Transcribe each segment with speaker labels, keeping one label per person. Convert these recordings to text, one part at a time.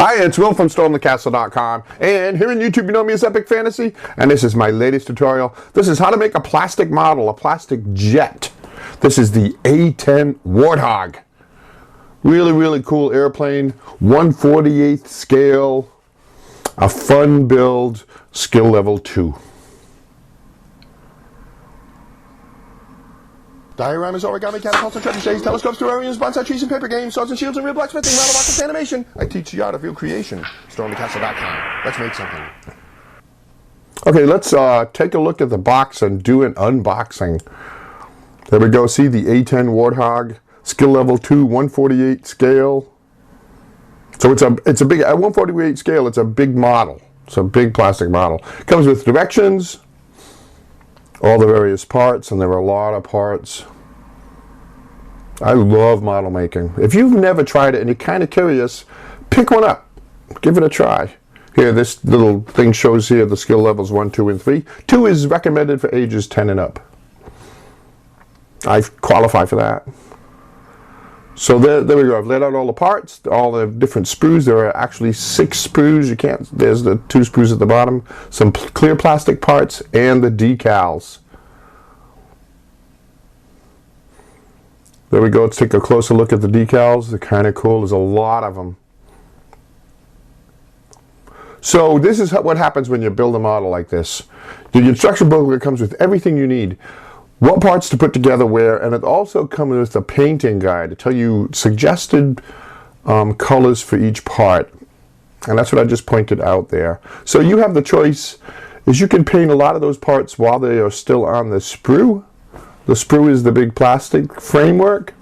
Speaker 1: Hi, it's Will from StormTheCastle.com, and here on YouTube you know me as Epic Fantasy, and this is my latest tutorial. This is how to make a plastic model, a plastic jet. This is the A10 Warthog. Really cool airplane, 1/48 scale, a fun build, skill level 2. Dioramas, origami, catapults, and trebuchets, telescopes, terrariums, bonsai trees, and paper games, swords and shields, and real blacksmithing, rattle boxes, animation. I teach the art of real creation. StormTheCastle.com. Let's make something. Okay, let's take a look at the box and do an unboxing. There we go. See the A10 Warthog, skill level 2, 1/48 scale. So it's a big, at 1/48 scale, it's a big model. It's a big plastic model. It comes with directions, all the various parts, and there are a lot of parts. I love model making. If you've never tried it and you're kind of curious, pick one up. Give it a try. Here, this little thing shows here the skill levels 1, 2, and 3. 2 is recommended for ages 10 and up. I qualify for that. So there we go. I've laid out all the parts, all the different sprues. There are actually 6 sprues. There's the 2 sprues at the bottom, some clear plastic parts, and the decals. There we go. Let's take a closer look at the decals. They're kind of cool. There's a lot of them. So this is what happens when you build a model like this. The instruction booklet comes with everything you need. What parts to put together where, and it also comes with a painting guide to tell you suggested colors for each part. And that's what I just pointed out there. So you have the choice, is you can paint a lot of those parts while they are still on the sprue. The sprue is the big plastic framework.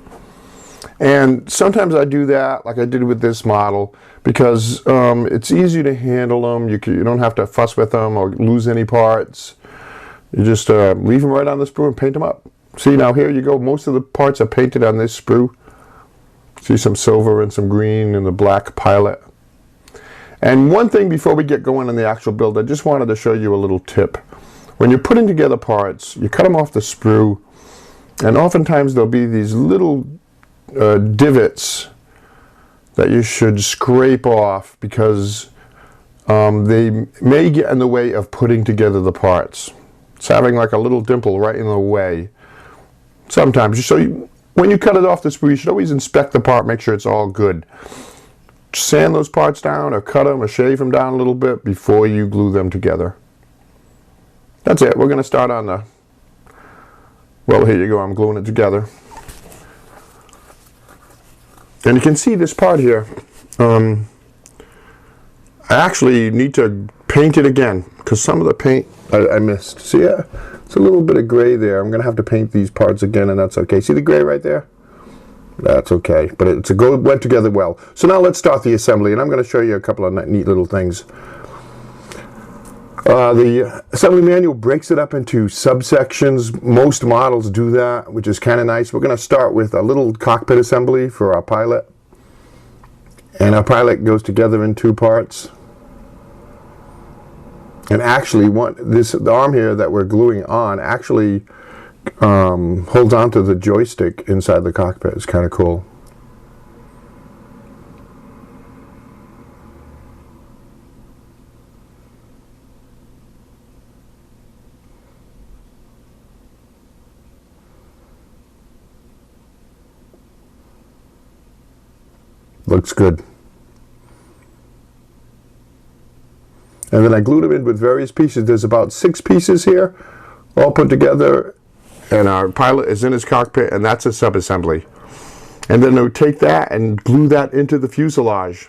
Speaker 1: And sometimes I do that, like I did with this model, because it's easy to handle them. You don't have to fuss with them or lose any parts. You just leave them right on the sprue and paint them up. See, now here you go. Most of the parts are painted on this sprue. See some silver and some green and the black pilot. And one thing before we get going on the actual build, I just wanted to show you a little tip. When you're putting together parts, you cut them off the sprue, and oftentimes there'll be these little divots that you should scrape off because they may get in the way of putting together the parts. It's having like a little dimple right in the way. Sometimes, when you cut it off the sprue, you should always inspect the part, make sure it's all good. Sand those parts down, or cut them, or shave them down a little bit before you glue them together. That's it. We're going to start on the, well, here you go. I'm gluing it together. And you can see this part here. I actually need to paint it again because some of the paint I missed. See, it's a little bit of gray there. I'm going to have to paint these parts again, and that's okay. See the gray right there? That's okay, but it went together well. So now let's start the assembly, and I'm going to show you a couple of neat little things. The assembly manual breaks it up into subsections. Most models do that, which is kind of nice. We're going to start with a little cockpit assembly for our pilot. And our pilot goes together in 2 parts. And actually, the arm here that we're gluing on actually holds onto the joystick inside the cockpit. It's kind of cool. Looks good. And then I glued them in with various pieces. There's about 6 pieces here, all put together, and our pilot is in his cockpit, and that's a sub-assembly. And then I would take that and glue that into the fuselage.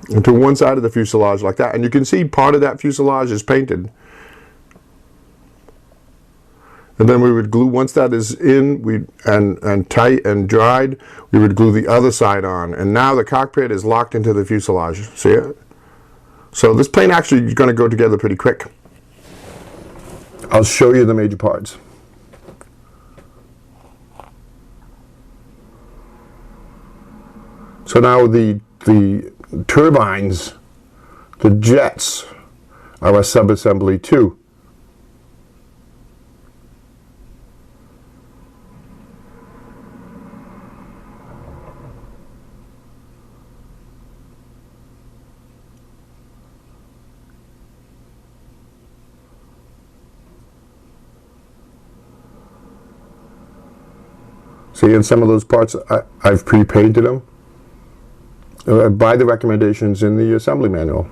Speaker 1: Into one side of the fuselage like that. And you can see part of that fuselage is painted. And then we would glue, once that is in and tight and dried, we would glue the other side on. And now the cockpit is locked into the fuselage. See it? So this plane actually is going to go together pretty quick. I'll show you the major parts. So now the turbines, the jets, are a sub-assembly too. See, in some of those parts, I've pre-painted them by the recommendations in the assembly manual.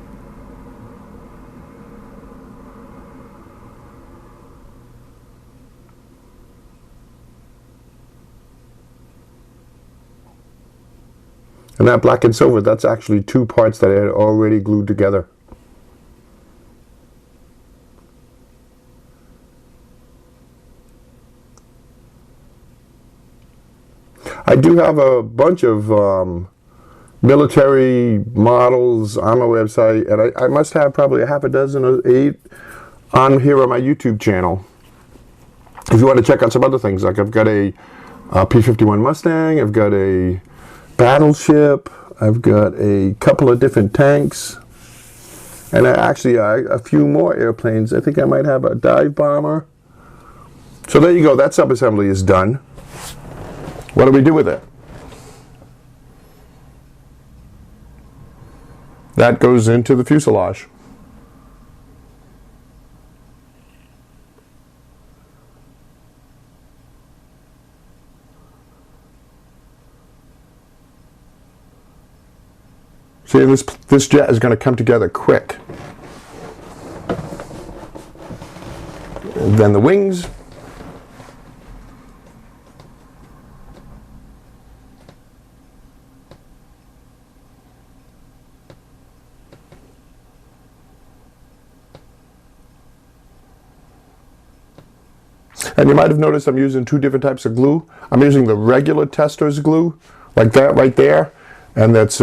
Speaker 1: And that black and silver, that's actually two parts that I had already glued together. I do have a bunch of military models on my website, and I must have probably a half a dozen or 8 on here on my YouTube channel. If you want to check out some other things, like I've got a P-51 Mustang, I've got a battleship, I've got a couple of different tanks, and actually a few more airplanes. I think I might have a dive bomber. So there you go, that sub-assembly is done. What do we do with it? That goes into the fuselage. See, this jet is going to come together quick. And then the wings. And you might have noticed I'm using 2 different types of glue. I'm using the regular tester's glue, like that right there, and that's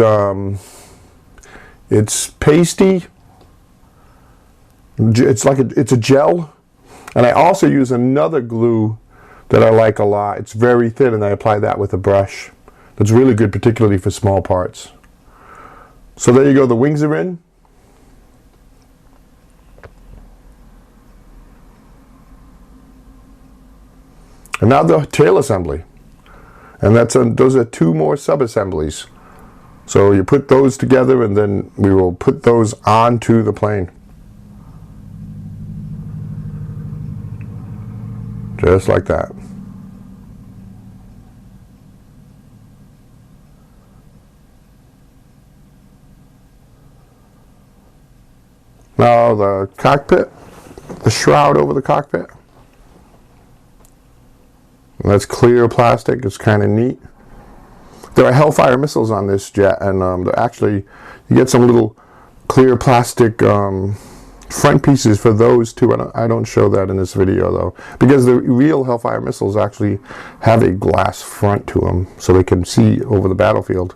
Speaker 1: it's pasty. It's like it's a gel. And I also use another glue that I like a lot. It's very thin, and I apply that with a brush. That's really good, particularly for small parts. So there you go. The wings are in. And now the tail assembly, and those are 2 more sub-assemblies. So you put those together, and then we will put those onto the plane. Just like that. Now the cockpit, the shroud over the cockpit. That's clear plastic. It's kind of neat. There are Hellfire missiles on this jet, and actually you get some little clear plastic front pieces for those too. I don't show that in this video though, because the real Hellfire missiles actually have a glass front to them, so they can see over the battlefield.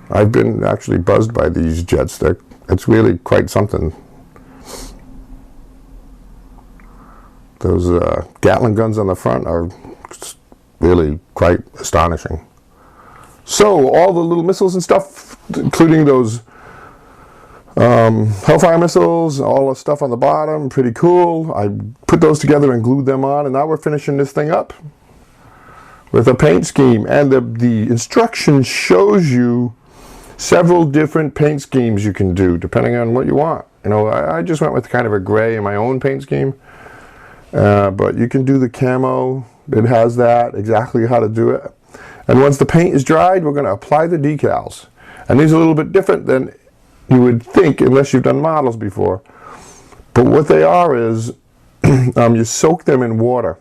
Speaker 1: I've been actually buzzed by these jets. It's really quite something. Those Gatling guns on the front are really quite astonishing. So all the little missiles and stuff, including those Hellfire missiles, all the stuff on the bottom, pretty cool. I put those together and glued them on, and now we're finishing this thing up with a paint scheme. And the instruction shows you several different paint schemes you can do depending on what you want. You know, I just went with kind of a gray in my own paint scheme, but you can do the camo. It has that, exactly how to do it. And once the paint is dried, we're going to apply the decals. And these are a little bit different than you would think unless you've done models before. But what they are is you soak them in water,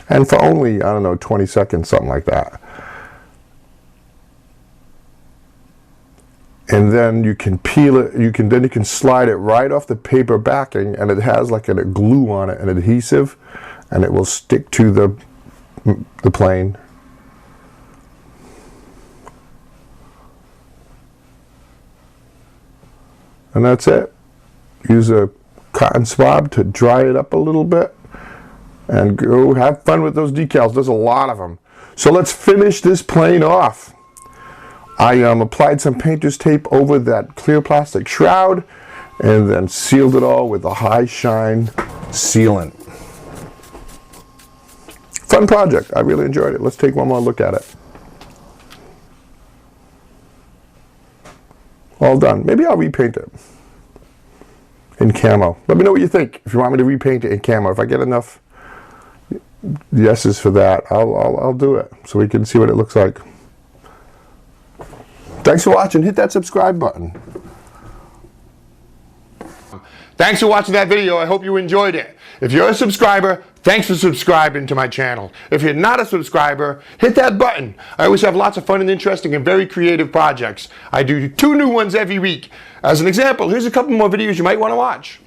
Speaker 1: and for only, I don't know, 20 seconds, something like that. And then you can peel it, you can slide it right off the paper backing, and it has like a glue on it, an adhesive, and it will stick to the plane. And that's it. Use a cotton swab to dry it up a little bit, and go have fun with those decals. There's a lot of them. So let's finish this plane off. I applied some painter's tape over that clear plastic shroud, and then sealed it all with a high shine sealant. Fun project. I really enjoyed it. Let's take one more look at it. all done. Maybe I'll repaint it in camo. Let me know what you think. If you want me to repaint it in camo, if I get enough yeses for that, I'll do it so we can see what it looks like. Thanks for watching. Hit that subscribe button. Thanks for watching that video. I hope you enjoyed it. If you're a subscriber, thanks for subscribing to my channel. If you're not a subscriber, hit that button. I always have lots of fun and interesting and very creative projects. I do 2 new ones every week. As an example, here's a couple more videos you might want to watch.